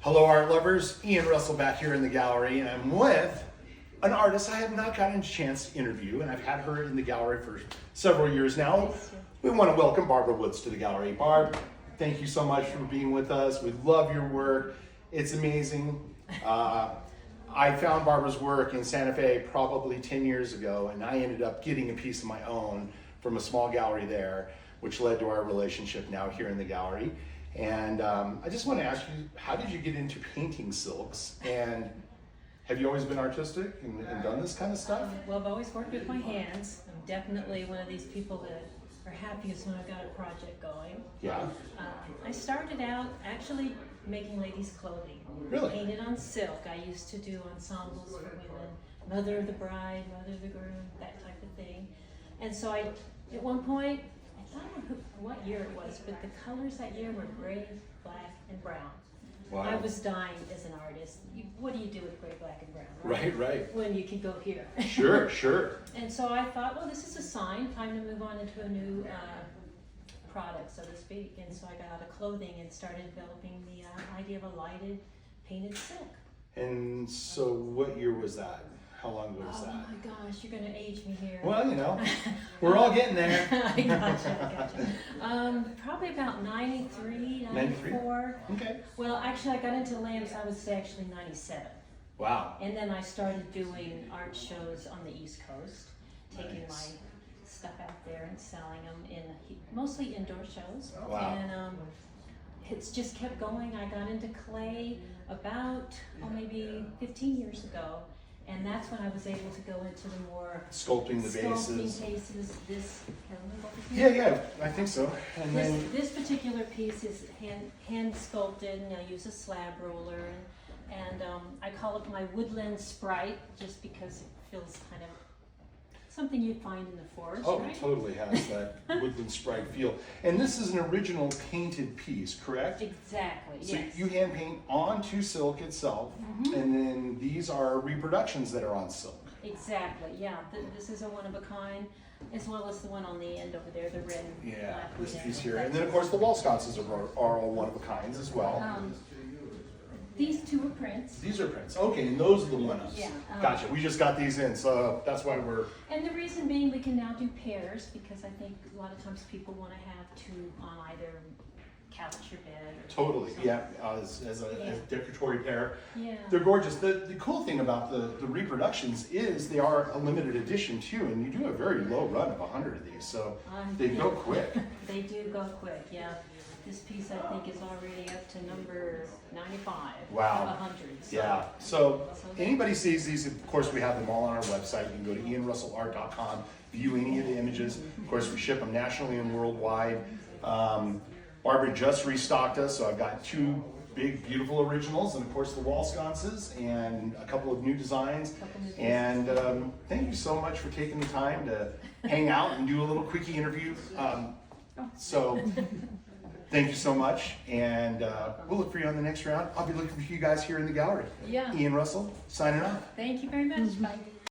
Hello art lovers, Ian Russell back here in the gallery, and I'm with an artist I have not gotten a chance to interview, and I've had her in the gallery for several years now. We want to welcome Barbara Woods to the gallery. Barb, thank you so much for being with us. We love your work. It's amazing. I found Barbara's work in Santa Fe probably 10 years ago, and I ended up getting a piece of my own from a small gallery there, which led to our relationship now here in the gallery. And I just want to ask you, how did you get into painting silks? And have you always been artistic and done this kind of stuff? Well, I've always worked with my hands. I'm definitely one of these people that are happiest when I've got a project going. Yeah. I started out actually making ladies' clothing. Really? Painted on silk. I used to do ensembles for women, mother of the bride, mother of the groom, that type of thing. And so at one point, I don't know what year it was, but the colors that year were gray, black, and brown. Wow. I was dying as an artist. What do you do with gray, black, and brown? Right. When you can go here. Sure. And so I thought, well, this is a sign, time to move on into a new product, so to speak. And so I got out of clothing and started developing the idea of a lighted, painted silk. And so what year was that? How long ago was Oh that? my gosh, you're gonna age me here. Well, you know, we're all getting there. I gotcha. Probably about 93, 94. Okay. Well, actually, I got into lamps, I would say actually 97. Wow. And then I started doing art shows on the East Coast, taking Nice. my stuff out there and selling them in mostly indoor shows. Wow. And it's just kept going. I got into clay about maybe 15 years ago, and that's when I was able to go into the more Sculpting the bases. cases. This, Yeah, I think so. And then, this particular piece is hand sculpted, and I use a slab roller, and I call it my woodland sprite, just because it feels kind of something you'd find in the forest, oh, right? it totally has that woodland sprite feel. And this is an original painted piece, correct? Exactly, So yes. you hand paint onto silk itself, and then these are reproductions that are on silk. Exactly, yeah. This is a one of a kind, as well as the one on the end over there, the red and Yeah, black. this one. piece here. And then of course the wall sconces are all one of a kinds as well. These two are prints. These are prints. Okay, and those are the one-ups. Yeah, Gotcha. We just got these in, so that's why we're... And the reason being we can now do pairs, because I think a lot of times people want to have two on either couch or bed. Or Totally, something. yeah, as a decoratory pair. Yeah. They're gorgeous. The cool thing about the reproductions is they are a limited edition too, and you do a very low run of 100 of these, so they go quick. They do go quick, yeah. This piece I think is already up to number 95 Wow. of 100. So. Yeah, so anybody sees these, of course we have them all on our website. You can go to ianrussellart.com, view any of the images. Of course we ship them nationally and worldwide. Barbara just restocked us, so I've got two big, beautiful originals, and of course the wall sconces, and a couple of new designs. And thank you so much for taking the time to hang out and do a little quickie interview. So thank you so much, and we'll look for you on the next round. I'll be looking for you guys here in the gallery. Yeah. Ian Russell, signing off. Thank you very much. Bye.